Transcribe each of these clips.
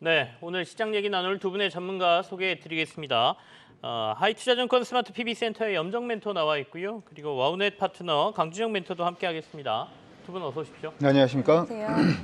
네, 오늘 시장 얘기 나눌 두 분의 전문가 소개해드리겠습니다. 하이투자증권 스마트 PB센터의 염정 멘토 나와 있고요. 그리고 와우넷 파트너 강준영 멘토도 함께하겠습니다. 두 분 어서 오십시오. 네, 안녕하십니까? 안녕하세요.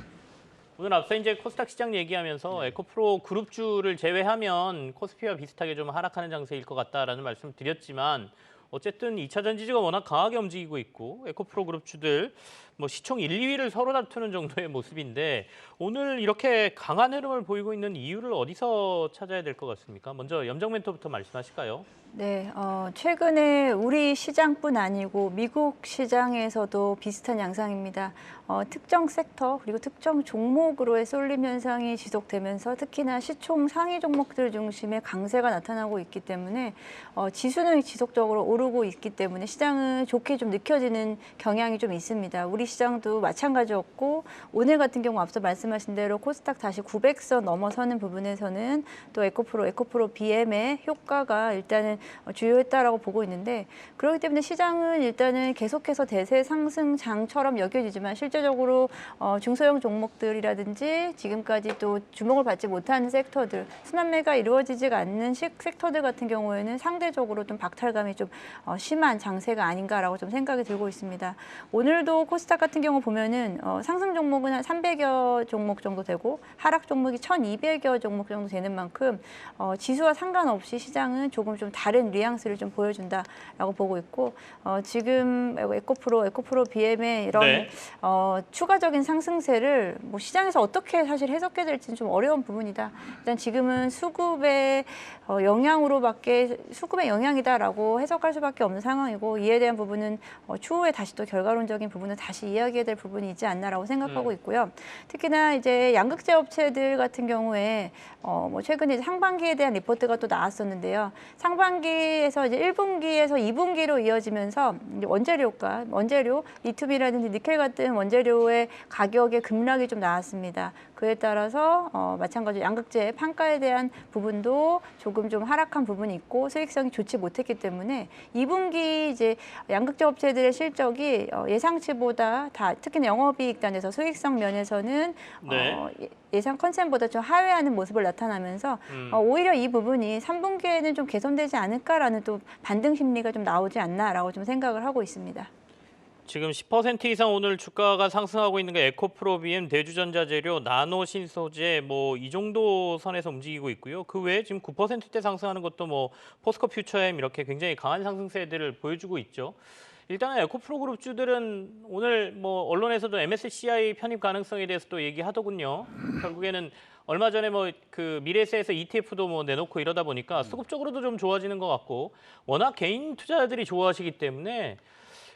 오늘 앞서 이제 코스닥 시장 얘기하면서 에코프로 그룹주를 제외하면 코스피와 비슷하게 좀 하락하는 장세일 것 같다라는 말씀 드렸지만 어쨌든 2차 전지주가 워낙 강하게 움직이고 있고 에코프로 그룹주들 뭐 시총 1, 2위를 서로 다투는 정도의 모습인데 오늘 이렇게 강한 흐름을 보이고 있는 이유를 어디서 찾아야 될 것 같습니까? 먼저 염정 멘토부터 말씀하실까요? 네, 최근에 우리 시장뿐 아니고 미국 시장에서도 비슷한 양상입니다. 특정 섹터 그리고 특정 종목으로의 쏠림 현상이 지속되면서 특히나 시총 상위 종목들 중심의 강세가 나타나고 있기 때문에 지수는 지속적으로 오르고 있기 때문에 시장은 좋게 좀 느껴지는 경향이 좀 있습니다. 우리 시장도 마찬가지였고 오늘 같은 경우 앞서 말씀하신 대로 코스닥 다시 900선 넘어서는 부분에서는 또 에코프로 BM의 효과가 일단은 주요했다라고 보고 있는데 그렇기 때문에 시장은 일단은 계속해서 대세 상승장처럼 여겨지지만 실제적으로 중소형 종목들이라든지 지금까지 또 주목을 받지 못하는 섹터들 순환매가 이루어지지가 않는 섹터들 같은 경우에는 상대적으로 좀 박탈감이 좀 심한 장세가 아닌가라고 좀 생각이 들고 있습니다. 오늘도 코스닥 같은 경우 보면은 상승 종목은 한 300여 종목 정도 되고 하락 종목이 1200여 종목 정도 되는 만큼 지수와 상관없이 시장은 조금 좀 다른 뉘앙스를 좀 보여준다라고 보고 있고 지금 에코프로 BM의 이런 네. 추가적인 상승세를 뭐 시장에서 어떻게 사실 해석해야 될지는 좀 어려운 부분이다. 일단 지금은 수급의 영향이다라고 해석할 수밖에 없는 상황이고 이에 대한 부분은 추후에 다시 또 결과론적인 부분은 다시 이야기해야 될 부분이 있지 않나라고 생각하고 있고요. 특히나 이제 양극재 업체들 같은 경우에 뭐 최근에 이제 상반기에 대한 리포트가 또 나왔었는데요. 상반기에서 이제 1분기에서 2분기로 이어지면서 이제 원재료, 리튬이라든지 니켈 같은 원재료의 가격의 급락이 좀 나왔습니다. 그에 따라서 마찬가지로 양극재 판가에 대한 부분도 조금 좀 하락한 부분이 있고 수익성이 좋지 못했기 때문에 2분기 이제 양극재 업체들의 실적이 예상치보다 특히나 영업이익 단에서 수익성 면에서는 네. 예상 컨센보다 좀 하회하는 모습을 나타나면서 오히려 이 부분이 3분기에는 좀 개선되지 않을까라는 또 반등 심리가 좀 나오지 않나라고 좀 생각을 하고 있습니다. 지금 10% 이상 오늘 주가가 상승하고 있는 게 에코프로 BM, 대주전자재료, 나노 신소재 뭐 이 정도 선에서 움직이고 있고요. 그 외에 지금 9%대 상승하는 것도 뭐 포스코 퓨처엠 이렇게 굉장히 강한 상승세들을 보여주고 있죠. 일단은 에코프로 그룹주들은 오늘 뭐 언론에서도 MSCI 편입 가능성에 대해서 또 얘기하더군요. 결국에는 얼마 전에 뭐 그 미래에셋에서 ETF도 뭐 내놓고 이러다 보니까 수급적으로도 좀 좋아지는 것 같고 워낙 개인 투자자들이 좋아하시기 때문에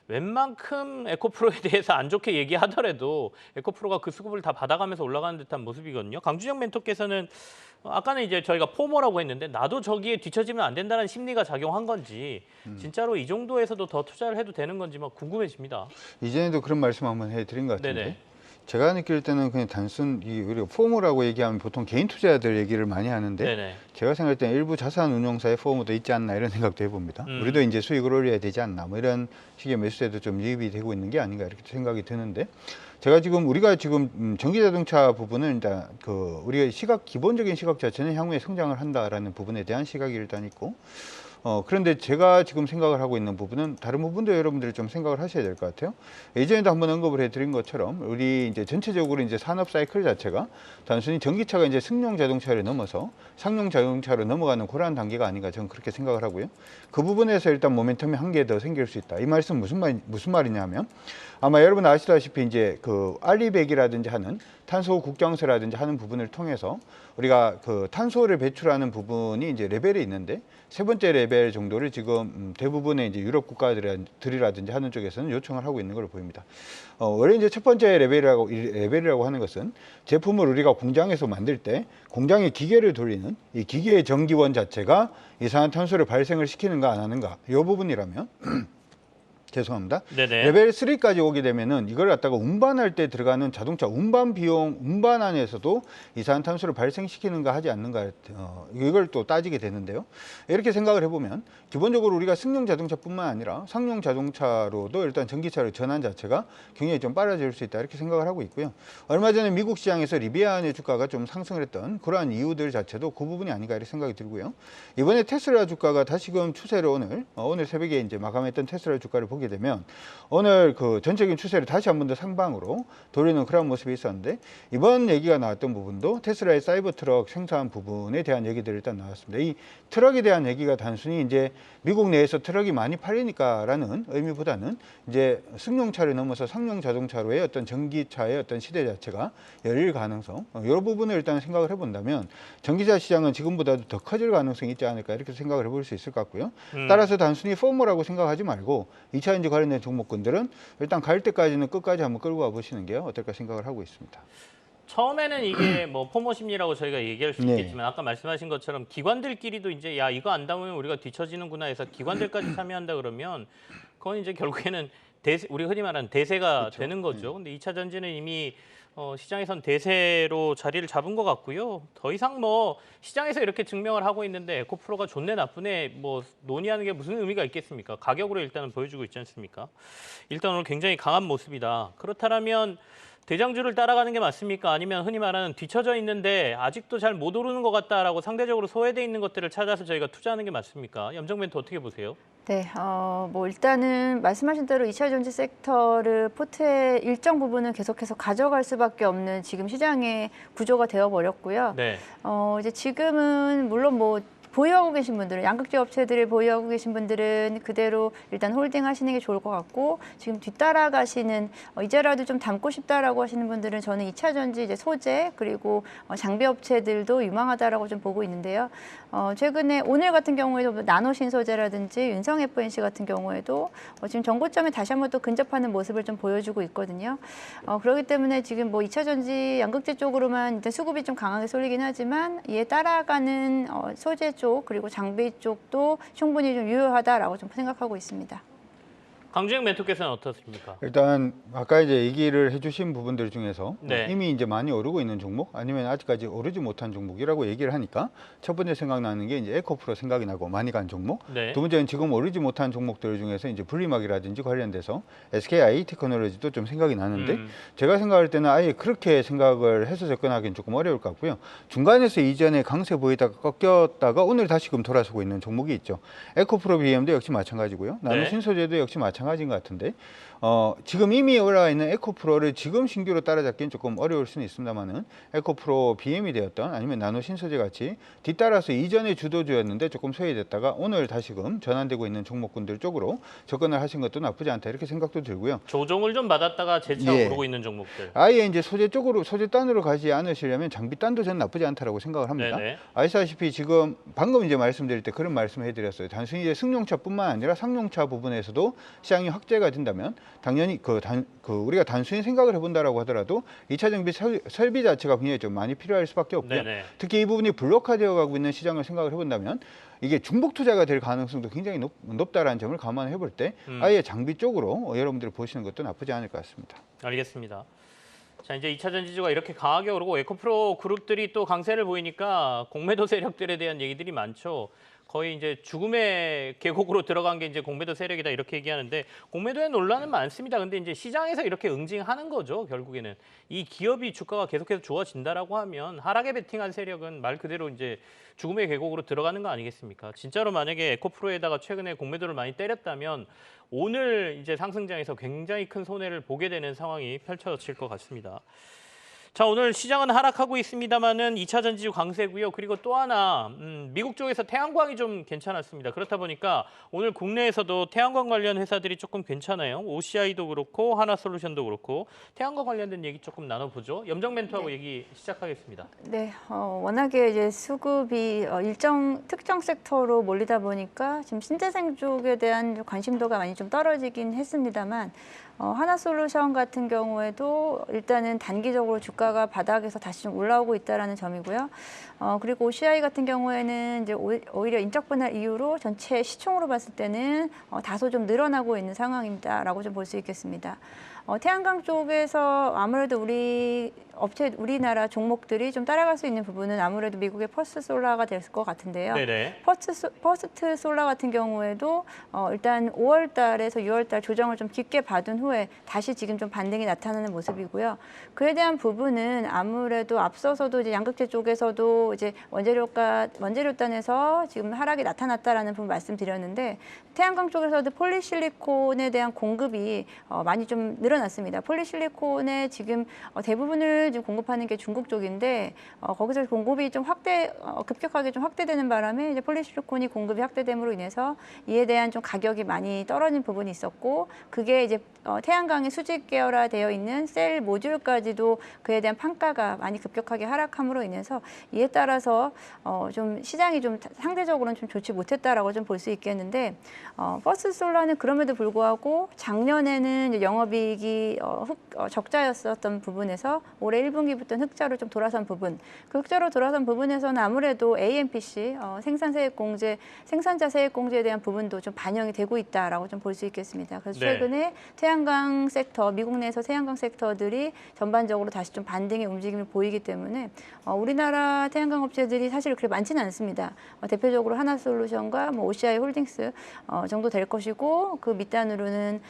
웬만큼 에코프로에 대해서 안 좋게 얘기하더라도 에코프로가 그 수급을 다 받아가면서 올라가는 듯한 모습이거든요. 강준영 멘토께서는 아까는 이제 저희가 포모라고 했는데 나도 저기에 뒤처지면 안 된다는 심리가 작용한 건지 진짜로 이 정도에서도 더 투자를 해도 되는 건지 막 궁금해집니다. 이전에도 그런 말씀 한번 해드린 것 같은데 네네. 제가 느낄 때는 그냥 우리가 포모라고 얘기하면 보통 개인 투자자들 얘기를 많이 하는데 네네. 제가 생각할 때는 일부 자산 운용사의 포모도 있지 않나 이런 생각도 해봅니다. 우리도 이제 수익을 올려야 되지 않나 뭐 이런 식의 매수세도 좀 유입이 되고 있는 게 아닌가 이렇게 생각이 드는데 우리가 지금 전기자동차 부분은 일단 우리가 기본적인 시각 자체는 향후에 성장을 한다라는 부분에 대한 시각이 일단 있고 그런데 제가 지금 생각을 하고 있는 부분은 다른 부분도 여러분들이 좀 생각을 하셔야 될 것 같아요. 예전에도 한번 언급을 해드린 것처럼 우리 이제 전체적으로 이제 산업 사이클 자체가 단순히 전기차가 이제 승용 자동차를 넘어서 상용 자동차로 넘어가는 그러한 단계가 아닌가 저는 그렇게 생각을 하고요. 그 부분에서 일단 모멘텀이 한 개 더 생길 수 있다. 이 말씀 무슨 말이냐면 아마 여러분 아시다시피 이제 그 알리백이라든지 하는 탄소 국경세라든지 하는 부분을 통해서 우리가 그 탄소를 배출하는 부분이 이제 레벨이 있는데 세 번째 레벨 정도를 지금 대부분의 이제 유럽 국가들이라든지 하는 쪽에서는 요청을 하고 있는 걸로 보입니다. 원래 이제 첫 번째 레벨이라고 하는 것은 제품을 우리가 공장에서 만들 때 공장의 기계를 돌리는 이 기계의 전기원 자체가 이산화탄소를 발생을 시키는가 안 하는가 이 부분이라면 죄송합니다. 네네. 레벨 3까지 오게 되면은 이걸 갖다가 운반할 때 들어가는 자동차 운반 비용, 운반 안에서도 이산화탄소를 발생시키는가 하지 않는가, 이걸 또 따지게 되는데요. 이렇게 생각을 해보면 기본적으로 우리가 승용 자동차뿐만 아니라 상용 자동차로도 일단 전기차로 전환 자체가 굉장히 좀 빨라질 수 있다 이렇게 생각을 하고 있고요. 얼마 전에 미국 시장에서 리비안의 주가가 좀 상승을 했던 그러한 이유들 자체도 그 부분이 아닌가 이렇게 생각이 들고요. 이번에 테슬라 주가가 다시금 추세로 오늘 새벽에 이제 마감했던 테슬라 주가를 보게 되면 오늘 그 전체적인 추세를 다시 한 번 더 상방으로 돌리는 그런 모습이 있었는데, 이번 얘기가 나왔던 부분도 테슬라의 사이버 트럭 생산 부분에 대한 얘기들이 일단 나왔습니다. 이 트럭에 대한 얘기가 단순히 이제 미국 내에서 트럭이 많이 팔리니까라는 의미보다는 이제 승용차를 넘어서 상용 자동차로의 어떤 전기차의 어떤 시대 자체가 열릴 가능성, 이런 부분을 일단 생각을 해본다면 전기차 시장은 지금보다도 더 커질 가능성이 있지 않을까 이렇게 생각을 해볼 수 있을 것 같고요. 따라서 단순히 포모라고 생각하지 말고 2차전지 관련된 종목군들은 일단 갈 때까지는 끝까지 한번 끌고 가 보시는 게 어떨까 생각을 하고 있습니다. 처음에는 이게 뭐 포모 심리라고 저희가 얘기할 수 네. 있겠지만 아까 말씀하신 것처럼 기관들끼리도 이제 야 이거 안 담으면 우리가 뒤처지는구나 해서 기관들까지 참여한다 그러면 그건 이제 결국에는 우리 흔히 말하는 대세가 그렇죠. 되는 거죠. 근데 2차 전지는 이미 시장에선 대세로 자리를 잡은 것 같고요. 더 이상 뭐 시장에서 이렇게 증명을 하고 있는데 에코프로가 좋네 나쁘네 뭐 논의하는 게 무슨 의미가 있겠습니까? 가격으로 일단은 보여주고 있지 않습니까? 일단 오늘 굉장히 강한 모습이다. 그렇다면 대장주를 따라가는 게 맞습니까? 아니면 흔히 말하는 뒤처져 있는데 아직도 잘 못 오르는 것 같다라고 상대적으로 소외돼 있는 것들을 찾아서 저희가 투자하는 게 맞습니까? 염정 멘토 어떻게 보세요? 네, 뭐 일단은 말씀하신 대로 2차 전지 섹터를 포트의 일정 부분은 계속해서 가져갈 수밖에 없는 지금 시장의 구조가 되어 버렸고요. 네. 이제 지금은 물론 뭐 보유하고 계신 분들은 양극재 업체들을 보유하고 계신 분들은 그대로 일단 홀딩하시는 게 좋을 것 같고, 지금 뒤따라가시는 이제라도 좀 담고 싶다라고 하시는 분들은 저는 2차 전지 이제 소재 그리고 장비 업체들도 유망하다라고 좀 보고 있는데요. 최근에 오늘 같은 경우에도 나노 신소재라든지 윤성 FNC 같은 경우에도 지금 정고점에 다시 한번 또 근접하는 모습을 좀 보여주고 있거든요. 그렇기 때문에 지금 뭐 2차 전지 양극재 쪽으로만 일단 수급이 좀 강하게 쏠리긴 하지만 이에 따라가는 소재 쪽 그리고 장비 쪽도 충분히 좀 유효하다라고 좀 생각하고 있습니다. 강주영 멘토께서는 어떻습니까? 일단 아까 이제 얘기를 해주신 부분들 중에서 네. 이미 이제 많이 오르고 있는 종목 아니면 아직까지 오르지 못한 종목이라고 얘기를 하니까 첫 번째 생각나는 게 이제 에코프로 생각이 나고 많이 간 종목. 네. 두 번째는 지금 오르지 못한 종목들 중에서 이제 분리막이라든지 관련돼서 SKI 테크놀로지도 좀 생각이 나는데 제가 생각할 때는 아예 그렇게 생각을 해서 접근하기는 조금 어려울 것 같고요. 중간에서 이전에 강세 보이다가 꺾였다가 오늘 다시금 돌아서고 있는 종목이 있죠. 에코프로 BM도 역시 마찬가지고요. 네. 나노신소재도 역시 마찬가지인 것 같은데 지금 이미 올라와 있는 에코프로를 지금 신규로 따라잡기는 조금 어려울 수는 있습니다만은 에코프로 BM이 되었던 아니면 나노신소재 같이 뒤따라서 이전에 주도주였는데 조금 소외됐다가 오늘 다시금 전환되고 있는 종목군들 쪽으로 접근을 하신 것도 나쁘지 않다 이렇게 생각도 들고요. 조정을 좀 받았다가 재차 예. 오르고 있는 종목들. 아예 이제 소재 쪽으로 소재단으로 가지 않으시려면 장비단도 저는 나쁘지 않다라고 생각을 합니다. 네네. 아시다시피 지금 방금 이제 말씀드릴 때 그런 말씀을 해드렸어요. 단순히 이제 승용차뿐만 아니라 상용차 부분에서도 시장이 확대가 된다면 당연히 우리가 단순히 생각을 해본다라고 하더라도 2차 정비 설비 자체가 굉장히 좀 많이 필요할 수밖에 없고요. 네네. 특히 이 부분이 블록화되어 가고 있는 시장을 생각을 해본다면 이게 중복 투자가 될 가능성도 굉장히 높다라는 점을 감안해 볼 때 아예 장비 쪽으로 여러분들이 보시는 것도 나쁘지 않을 것 같습니다. 알겠습니다. 자, 이제 2차 전지주가 이렇게 강하게 오르고 에코프로 그룹들이 또 강세를 보이니까 공매도 세력들에 대한 얘기들이 많죠. 거의 이제 죽음의 계곡으로 들어간 게 이제 공매도 세력이다 이렇게 얘기하는데 공매도의 논란은 많습니다. 근데 이제 시장에서 이렇게 응징하는 거죠. 결국에는 이 기업이 주가가 계속해서 좋아진다라고 하면 하락에 베팅한 세력은 말 그대로 이제 죽음의 계곡으로 들어가는 거 아니겠습니까? 진짜로 만약에 에코프로에다가 최근에 공매도를 많이 때렸다면 오늘 이제 상승장에서 굉장히 큰 손해를 보게 되는 상황이 펼쳐질 것 같습니다. 자, 오늘 시장은 하락하고 있습니다만은 2차 전지주 강세고요. 그리고 또 하나 미국 쪽에서 태양광이 좀 괜찮았습니다. 그렇다 보니까 오늘 국내에서도 태양광 관련 회사들이 조금 괜찮아요. OCI도 그렇고 하나솔루션도 그렇고 태양광 관련된 얘기 조금 나눠보죠. 염정 멘토하고 얘기 시작하겠습니다. 네, 워낙에 이제 수급이 일정 특정 섹터로 몰리다 보니까 지금 신재생 쪽에 대한 관심도가 많이 좀 떨어지긴 했습니다만 하나솔루션 같은 경우에도 일단은 단기적으로 주가 주가가 바닥에서 다시 좀 올라오고 있다라는 점이고요. 그리고 OCI 같은 경우에는 이제 오히려 인적 분할 이후로 전체 시총으로 봤을 때는 다소 좀 늘어나고 있는 상황입니다라고 좀 볼 수 있겠습니다. 태양광 쪽에서 아무래도 우리나라 종목들이 좀 따라갈 수 있는 부분은 아무래도 미국의 퍼스트 솔라가 될 것 같은데요. 네네. 퍼스트 솔라 같은 경우에도 일단 5월 달에서 6월 달 조정을 좀 깊게 받은 후에 다시 지금 좀 반등이 나타나는 모습이고요. 그에 대한 부분은 아무래도 앞서서도 이제 양극재 쪽에서도 이제 원재료단에서 지금 하락이 나타났다라는 부분 말씀드렸는데 태양광 쪽에서도 폴리실리콘에 대한 공급이 많이 좀 늘어났습니다. 폴리실리콘의 지금 대부분을 지금 공급하는 게 중국 쪽인데 거기서 공급이 좀 급격하게 좀 확대되는 바람에 이제 폴리실리콘이 공급이 확대됨으로 인해서 이에 대한 좀 가격이 많이 떨어진 부분이 있었고 그게 이제 태양광의 수직 계열화되어 있는 셀 모듈까지도 그에 대한 판가가 많이 급격하게 하락함으로 인해서 이에 따라서 좀 시장이 좀 상대적으로는 좀 좋지 못했다라고 좀 볼 수 있겠는데 퍼스트 솔라는 그럼에도 불구하고 작년에는 이제 영업이익이 적자였었던 부분에서 올해 1분기부터는 흑자로 좀 돌아선 부분, 그 흑자로 돌아선 부분에서는 아무래도 AMPC 생산자 세액공제에 대한 부분도 좀 반영이 되고 있다라고 좀 볼 수 있겠습니다. 그래서 네. 최근에 태양광 섹터, 미국 내에서 태양광 섹터들이 전반적으로 다시 좀 반등의 움직임을 보이기 때문에 우리나라 태양광 업체들이 사실 그렇게 많지는 않습니다. 대표적으로 하나솔루션과 OCI 홀딩스 정도 될 것이고 그 밑단으로는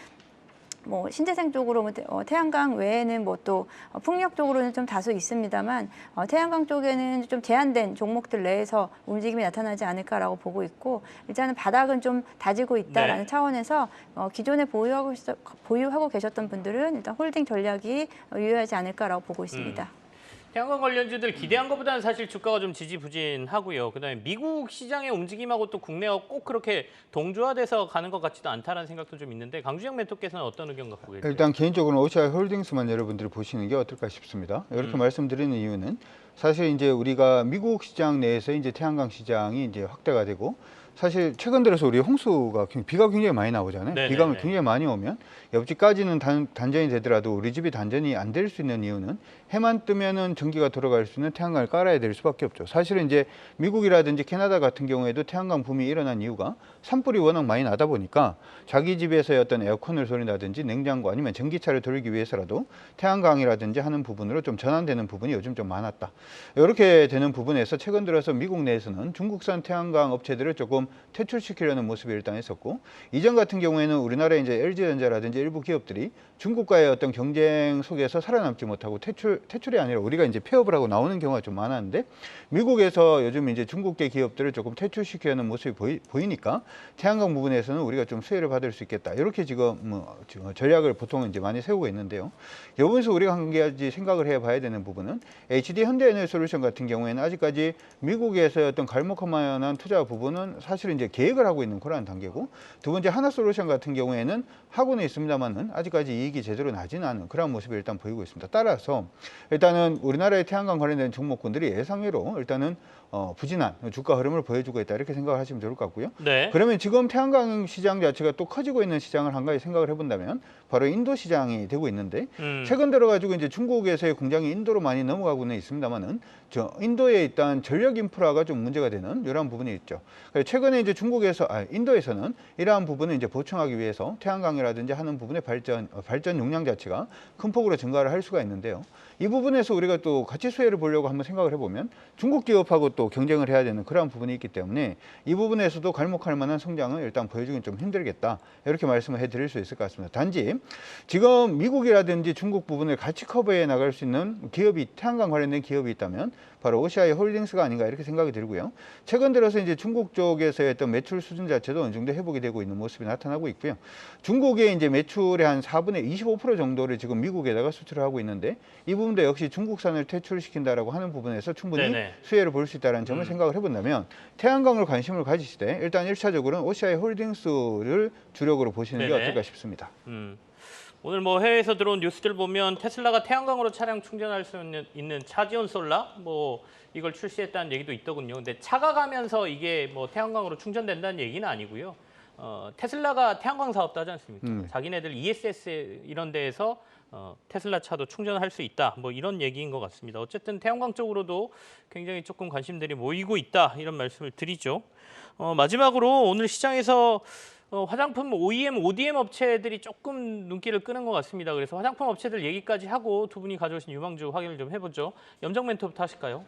신재생 쪽으로 태양광 외에는 또 풍력 쪽으로는 좀 다수 있습니다만 태양광 쪽에는 좀 제한된 종목들 내에서 움직임이 나타나지 않을까라고 보고 있고 일단은 바닥은 좀 다지고 있다라는 네. 차원에서 기존에 보유하고 계셨던 분들은 일단 홀딩 전략이 유효하지 않을까라고 보고 있습니다. 태양광 관련주들 기대한 것보다는 사실 주가가 좀 지지부진하고요. 그다음에 미국 시장의 움직임하고 또 국내와 꼭 그렇게 동조화돼서 가는 것 같지도 않다라는 생각도 좀 있는데 강주영 멘토께서는 어떤 의견 갖고 계세요? 일단 개인적으로 OCI 홀딩스만 여러분들이 보시는 게 어떨까 싶습니다. 이렇게 말씀드리는 이유는 사실 이제 우리가 미국 시장 내에서 이제 태양광 시장이 이제 확대가 되고 사실 최근 들어서 우리 홍수가 비가 굉장히 많이 나오잖아요. 네네네. 비가 굉장히 많이 오면 옆집까지는 단전이 되더라도 우리 집이 단전이 안 될 수 있는 이유는 해만 뜨면은 전기가 돌아갈 수 있는 태양광을 깔아야 될 수밖에 없죠. 사실은 이제 미국이라든지 캐나다 같은 경우에도 태양광 붐이 일어난 이유가 산불이 워낙 많이 나다 보니까 자기 집에서의 어떤 에어컨을 돌린다든지 냉장고 아니면 전기차를 돌리기 위해서라도 태양광이라든지 하는 부분으로 좀 전환되는 부분이 요즘 좀 많았다. 이렇게 되는 부분에서 최근 들어서 미국 내에서는 중국산 태양광 업체들을 조금 퇴출시키려는 모습이 일단 있었고 이전 같은 경우에는 우리나라의 이제 LG전자라든지 일부 기업들이 중국과의 어떤 경쟁 속에서 살아남지 못하고 퇴출이 아니라 우리가 이제 폐업을 하고 나오는 경우가 좀 많았는데 미국에서 요즘 이제 중국계 기업들을 조금 퇴출시키려는 모습이 보이니까 태양광 부분에서는 우리가 좀 수혜를 받을 수 있겠다. 이렇게 지금 전략을 보통 이제 많이 세우고 있는데요. 이 부분에서 우리가 한 가지 생각을 해봐야 되는 부분은 HD 현대에너지솔루션 같은 경우에는 아직까지 미국에서의 어떤 갈목할 만한 투자 부분은 사실은 이제 계획을 하고 있는 그러한 단계고 두 번째 하나솔루션 같은 경우에는 하고는 있습니다만은 아직까지 이익이 제대로 나지는 않은 그런 모습을 일단 보이고 있습니다. 따라서 일단은 우리나라의 태양광 관련된 종목군들이 예상외로 일단은 부진한 주가 흐름을 보여주고 있다 이렇게 생각을 하시면 좋을 것 같고요. 네. 그러면 지금 태양광 시장 자체가 또 커지고 있는 시장을 한 가지 생각을 해본다면 바로 인도 시장이 되고 있는데 최근 들어가지고 이제 중국에서의 공장이 인도로 많이 넘어가고는 있습니다만은 인도에 일단 전력 인프라가 좀 문제가 되는 이러한 부분이 있죠. 최근에 이제 인도에서는 이러한 부분을 이제 보충하기 위해서 태양광이라든지 하는 부분의 발전 용량 자체가 큰 폭으로 증가를 할 수가 있는데요. 이 부분에서 우리가 또 같이 수혜를 보려고 한번 생각을 해보면 중국 기업하고 또 경쟁을 해야 되는 그러한 부분이 있기 때문에 이 부분에서도 갈목할 만한 성장을 일단 보여주긴 좀 힘들겠다 이렇게 말씀을 해드릴 수 있을 것 같습니다. 단지 지금 미국이라든지 중국 부분을 같이 커버해 나갈 수 있는 기업이 태양광 관련된 기업이 있다면 바로 OCI 홀딩스가 아닌가 이렇게 생각이 들고요. 최근 들어서 이제 중국 쪽에서의 어떤 매출 수준 자체도 어느 정도 회복이 되고 있는 모습이 나타나고 있고요. 중국의 이제 매출의 한 4분의 25% 정도를 지금 미국에다가 수출을 하고 있는데 이 부분도 역시 중국산을 퇴출시킨다라고 하는 부분에서 충분히 네네. 수혜를 볼 수 있다는 점을 생각을 해본다면 태양광을 관심을 가지시되 일단 1차적으로는 OCI 홀딩스를 주력으로 보시는 게 네네. 어떨까 싶습니다. 오늘 해외에서 들어온 뉴스들 보면 테슬라가 태양광으로 차량 충전할 수 있는 차지온 솔라 이걸 출시했다는 얘기도 있더군요. 근데 차가 가면서 이게 태양광으로 충전된다는 얘기는 아니고요. 테슬라가 태양광 사업도 하지 않습니까? 자기네들 ESS 이런 데에서 테슬라 차도 충전할 수 있다. 뭐 이런 얘기인 것 같습니다. 어쨌든 태양광 쪽으로도 굉장히 조금 관심들이 모이고 있다. 이런 말씀을 드리죠. 마지막으로 오늘 시장에서 화장품 OEM, ODM 업체들이 조금 눈길을 끄는 것 같습니다. 그래서 화장품 업체들 얘기까지 하고 두 분이 가져오신 유망주 확인을 좀 해보죠. 염정 멘토부터 하실까요?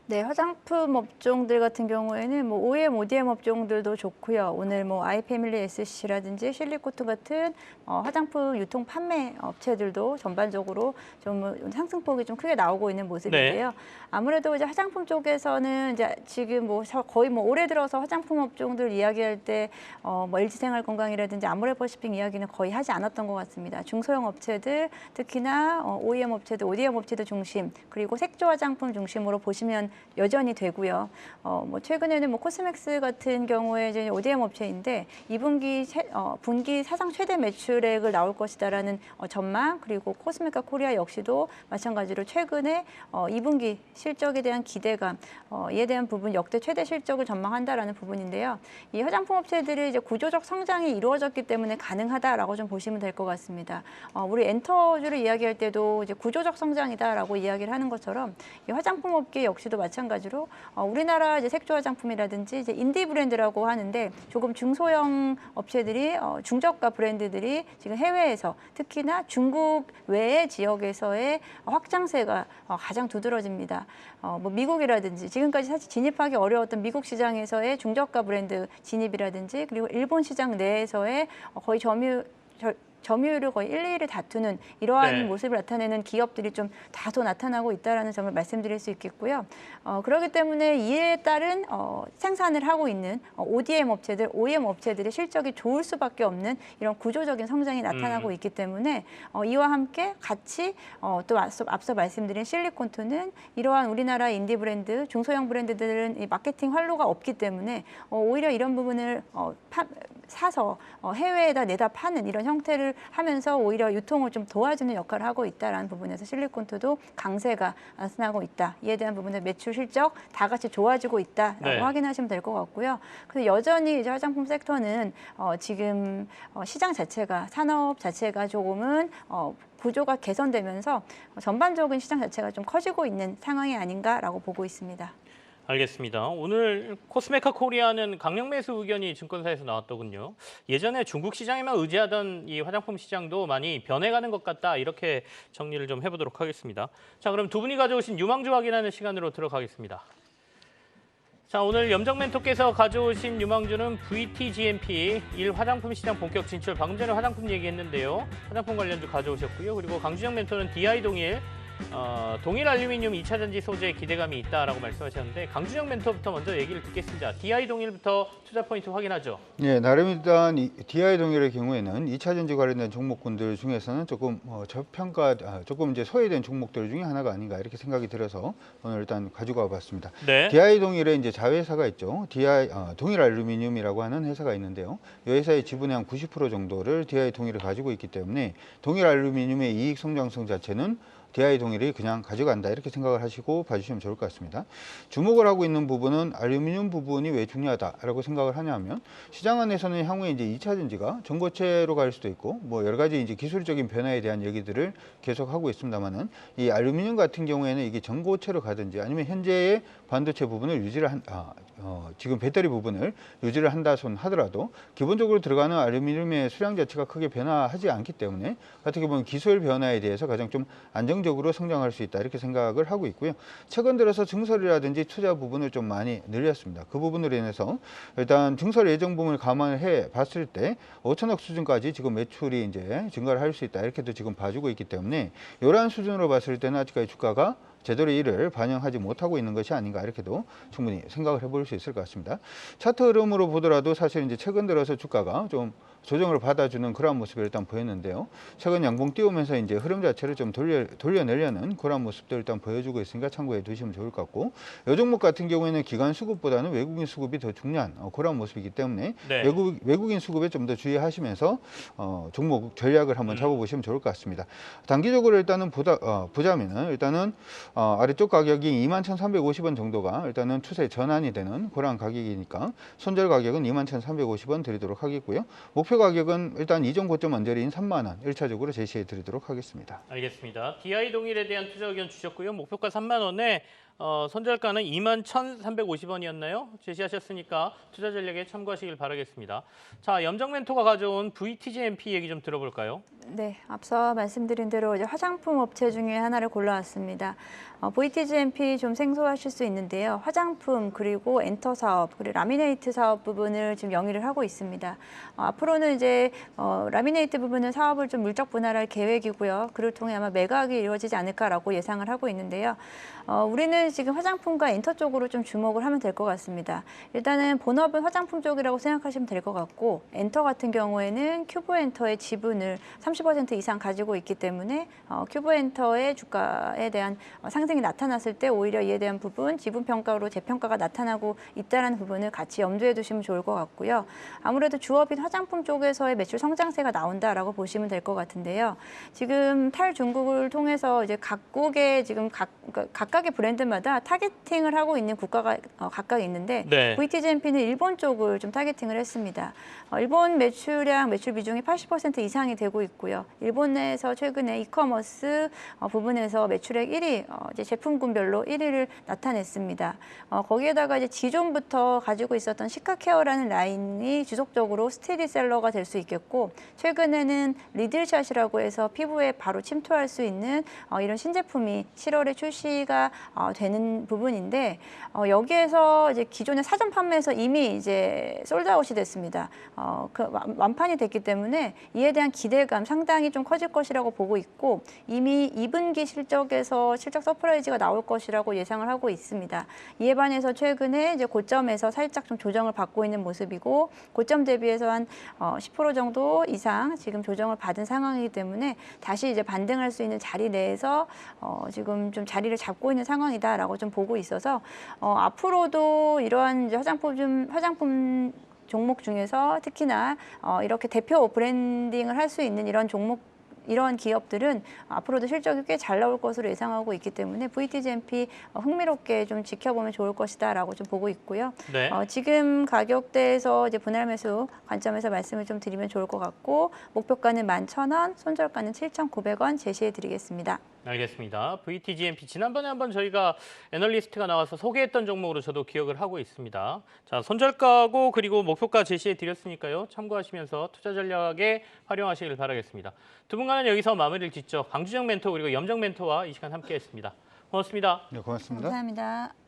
네, 화장품 업종들 같은 경우에는 뭐 OEM, ODM 업종들도 좋고요. 오늘 뭐 아이패밀리 SC라든지 실리코트 같은 화장품 유통 판매 업체들도 전반적으로 좀 상승폭이 좀 크게 나오고 있는 모습인데요. 네. 아무래도 이제 화장품 쪽에서는 이제 지금 뭐 거의 뭐 올해 들어서 화장품 업종들 이야기할 때 뭐 LG생활건강이라든지 아모레퍼시픽 이야기는 거의 하지 않았던 것 같습니다. 중소형 업체들 특히나 OEM 업체들, ODM 업체들 중심 그리고 색조 화장품 중심으로 보시면 여전히 되고요. 뭐 최근에는 뭐 코스맥스 같은 경우에 이제 ODM 업체인데 2분기 분기 사상 최대 매출액을 나올 것이다라는 전망 그리고 코스메카 코리아 역시도 마찬가지로 최근에 2분기 실적에 대한 기대감 이에 대한 부분 역대 최대 실적을 전망한다라는 부분인데요. 이 화장품 업체들이 이제 구조적 성장이 이루어졌기 때문에 가능하다라고 좀 보시면 될 것 같습니다. 우리 엔터주를 이야기할 때도 이제 구조적 성장이다라고 이야기를 하는 것처럼 이 화장품 업계 역시도 마찬가지로 우리나라 이제 색조 화장품이라든지 이제 인디 브랜드라고 하는데 조금 중소형 업체들이 중저가 브랜드들이 지금 해외에서 특히나 중국 외의 지역에서의 확장세가 가장 두드러집니다. 뭐 미국이라든지 지금까지 사실 진입하기 어려웠던 미국 시장에서의 중저가 브랜드 진입이라든지 그리고 일본 시장 내에서의 거의 점유율을 거의 1, 2위를 다투는 이러한 네. 모습을 나타내는 기업들이 좀 다소 나타나고 있다는 점을 말씀드릴 수 있겠고요. 그렇기 때문에 이에 따른 생산을 하고 있는 ODM 업체들, OEM 업체들의 실적이 좋을 수밖에 없는 이런 구조적인 성장이 나타나고 있기 때문에 이와 함께 같이 또 앞서 말씀드린 실리콘토는 이러한 우리나라 인디 브랜드, 중소형 브랜드들은 이 마케팅 활로가 없기 때문에 오히려 이런 부분을 사서 해외에다 내다 파는 이런 형태를 하면서 오히려 유통을 좀 도와주는 역할을 하고 있다는 부분에서 실리콘토도 강세가 나타나고 있다. 이에 대한 부분에 매출 실적 다 같이 좋아지고 있다라고 네. 확인하시면 될 것 같고요. 그래서 여전히 이제 화장품 섹터는 지금 시장 자체가 산업 자체가 조금은 구조가 개선되면서 전반적인 시장 자체가 좀 커지고 있는 상황이 아닌가라고 보고 있습니다. 알겠습니다. 오늘 코스메카 코리아는 강력 매수 의견이 증권사에서 나왔더군요. 예전에 중국 시장에만 의지하던 이 화장품 시장도 많이 변해가는 것 같다. 이렇게 정리를 좀 해보도록 하겠습니다. 자, 그럼 두 분이 가져오신 유망주 확인하는 시간으로 들어가겠습니다. 자, 오늘 염정 멘토께서 가져오신 유망주는 VTGMP 1 화장품 시장 본격 진출. 방금 전에 화장품 얘기했는데요. 화장품 관련주 가져오셨고요. 그리고 강준영 멘토는 DI 동일 알루미늄 2차 전지 소재에 기대감이 있다라고 말씀하셨는데 강준영 멘토부터 먼저 얘기를 듣겠습니다. DI 동일부터 투자 포인트 확인하죠. 네, 나름 일단 DI 동일의 경우에는 2차 전지 관련된 종목군들 중에서는 조금 조금 이제 소외된 종목들 중에 하나가 아닌가 이렇게 생각이 들어서 오늘 일단 가지고 와봤습니다. 네. DI 동일에 이제 자회사가 있죠. 동일 알루미늄이라고 하는 회사가 있는데요. 이 회사의 지분의 한 90% 정도를 DI 동일이 가지고 있기 때문에 동일 알루미늄의 이익 성장성 자체는 DI 동일이 그냥 가져간다 이렇게 생각을 하시고 봐주시면 좋을 것 같습니다. 주목을 하고 있는 부분은 알루미늄 부분이 왜 중요하다라고 생각을 하냐면 시장 안에서는 향후에 이제 2차 전지가 전고체로 갈 수도 있고 뭐 여러 가지 이제 기술적인 변화에 대한 얘기들을 계속 하고 있습니다만은 이 알루미늄 같은 경우에는 이게 전고체로 가든지 아니면 현재의 반도체 부분을 지금 배터리 부분을 유지를 한다 손 하더라도 기본적으로 들어가는 알루미늄의 수량 자체가 크게 변화하지 않기 때문에 어떻게 보면 기술 변화에 대해서 가장 좀 안정적으로 성장할 수 있다 이렇게 생각을 하고 있고요. 최근 들어서 증설이라든지 투자 부분을 좀 많이 늘렸습니다. 그 부분으로 인해서 일단 증설 예정 부분을 감안해 봤을 때 5천억 수준까지 지금 매출이 이제 증가를 할 수 있다 이렇게도 지금 봐주고 있기 때문에 이러한 수준으로 봤을 때는 아직까지 주가가 제대로 이를 반영하지 못하고 있는 것이 아닌가 이렇게도 충분히 생각을 해볼 수 있을 것 같습니다. 차트 흐름으로 보더라도 사실 이제 최근 들어서 주가가 좀 조정을 받아주는 그러한 모습을 일단 보였는데요. 최근 양봉 띄우면서 이제 흐름 자체를 좀 돌려내려는 그러한 모습들 일단 보여주고 있으니까 참고해 두시면 좋을 것 같고 이 종목 같은 경우에는 기관 수급보다는 외국인 수급이 더 중요한 그러한 모습이기 때문에 네. 외국인 수급에 좀 더 주의하시면서 종목 전략을 한번 잡아보시면 좋을 것 같습니다. 단기적으로 일단은 보자면은 일단은 아래쪽 가격이 21,350원 정도가 일단은 추세 전환이 되는 그러한 가격이니까 손절 가격은 21,350원 드리도록 하겠고요. 목표 가격은 일단 이전 고점 언저리인 3만 원 1차적으로 제시해 드리도록 하겠습니다. 알겠습니다. DI 동일에 대한 투자 의견 주셨고요. 목표가 3만 원에 손절가는 21,350원이었나요? 제시하셨으니까 투자 전략에 참고하시길 바라겠습니다. 자, 염정 멘토가 가져온 VTGMP 얘기 좀 들어볼까요? 네, 앞서 말씀드린 대로 이제 화장품 업체 중에 하나를 골라왔습니다. VTGMP 좀 생소하실 수 있는데요. 화장품 그리고 엔터 사업 그리고 라미네이트 사업 부분을 지금 영위를 하고 있습니다. 앞으로는 이제 라미네이트 부분은 사업을 좀 물적 분할할 계획이고요. 그를 통해 아마 매각이 이루어지지 않을까라고 예상을 하고 있는데요. 우리는 지금 화장품과 엔터 쪽으로 좀 주목을 하면 될 것 같습니다. 일단은 본업은 화장품 쪽이라고 생각하시면 될 것 같고 엔터 같은 경우에는 큐브엔터의 지분을 30% 이상 가지고 있기 때문에 큐브엔터의 주가에 대한 상승이 나타났을 때 오히려 이에 대한 부분 지분 평가로 재평가가 나타나고 있다는 부분을 같이 염두에 두시면 좋을 것 같고요. 아무래도 주업인 화장품 쪽에서의 매출 성장세가 나온다라고 보시면 될 것 같은데요. 지금 탈중국을 통해서 이제 각국의 지금 각각의 브랜드마다 타겟팅을 하고 있는 국가가 각각 있는데 네. VTGMP는 일본 쪽을 좀 타겟팅을 했습니다. 일본 매출 비중이 80% 이상이 되고 있고요. 일본 내에서 최근에 이커머스 부분에서 매출액 1위, 이제 제품군별로 1위를 나타냈습니다. 거기에다가 이제 기존부터 가지고 있었던 시카케어라는 라인이 지속적으로 스테디셀러가 될 수 있겠고, 최근에는 리들샷이라고 해서 피부에 바로 침투할 수 있는 이런 신제품이 7월에 출시가 되는 부분인데, 여기에서 이제 기존의 사전 판매에서 이미 이제 솔드아웃이 됐습니다. 완판이 됐기 때문에 이에 대한 기대감 상당히 좀 커질 것이라고 보고 있고, 이미 2분기 실적에서 실적 서프라이즈가 나올 것이라고 예상을 하고 있습니다. 이에 반해서 최근에 이제 고점에서 살짝 좀 조정을 받고 있는 모습이고, 고점 대비해서 한 10% 정도 이상 지금 조정을 받은 상황이기 때문에 다시 이제 반등할 수 있는 자리 내에서 지금 좀 자리를 잡고 있는 상황이다라고 좀 보고 있어서 앞으로도 이러한 이제 화장품 종목 중에서 특히나 이렇게 대표 브랜딩을 할 수 있는 이런 기업들은 앞으로도 실적이 꽤 잘 나올 것으로 예상하고 있기 때문에 VTGMP 흥미롭게 좀 지켜보면 좋을 것이다라고 좀 보고 있고요. 네. 지금 가격대에서 이제 분할 매수 관점에서 말씀을 좀 드리면 좋을 것 같고, 목표가는 11,000원, 손절가는 7,900원 제시해 드리겠습니다. 알겠습니다. VTGMP 지난번에 한번 저희가 애널리스트가 나와서 소개했던 종목으로 저도 기억을 하고 있습니다. 자, 손절가고 그리고 목표가 제시해 드렸으니까요. 참고하시면서 투자 전략에 활용하시길 바라겠습니다. 두 분과는 여기서 마무리를 짓죠. 강주정 멘토 그리고 염정 멘토와 이 시간 함께했습니다. 고맙습니다. 네, 고맙습니다. 감사합니다.